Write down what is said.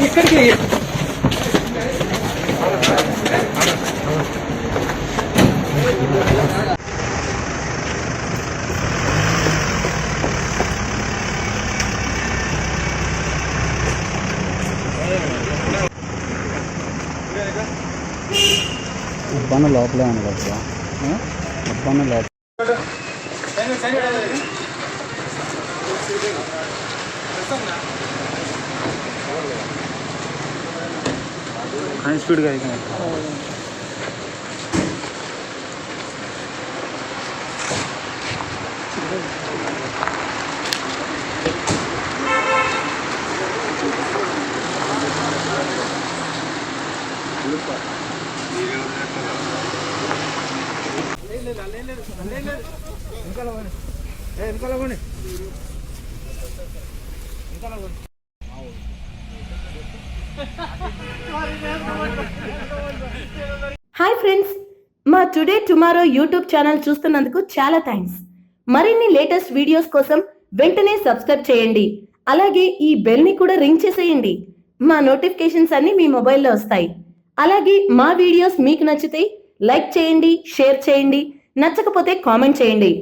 ఇక్కడికి ఉప్పాన లోపలే ఉండవచ్చు. ఉప్పాన లోపల హై స్పీడ్గా అయిపోయింది. హాయ్ ఫ్రెండ్స్, మా టుడే టుమారో యూట్యూబ్ ఛానల్ చూస్తున్నందుకు చాలా థ్యాంక్స్. మరిన్ని లేటెస్ట్ వీడియోస్ కోసం వెంటనే సబ్స్క్రైబ్ చేయండి. అలాగే ఈ బెల్ ని కూడా రింగ్ చేసేయండి. మా నోటిఫికేషన్స్ అన్ని మీ మొబైల్లో వస్తాయి. అలాగే మా వీడియోస్ మీకు నచ్చితే లైక్ చేయండి, షేర్ చేయండి, నచ్చకపోతే కామెంట్ చేయండి.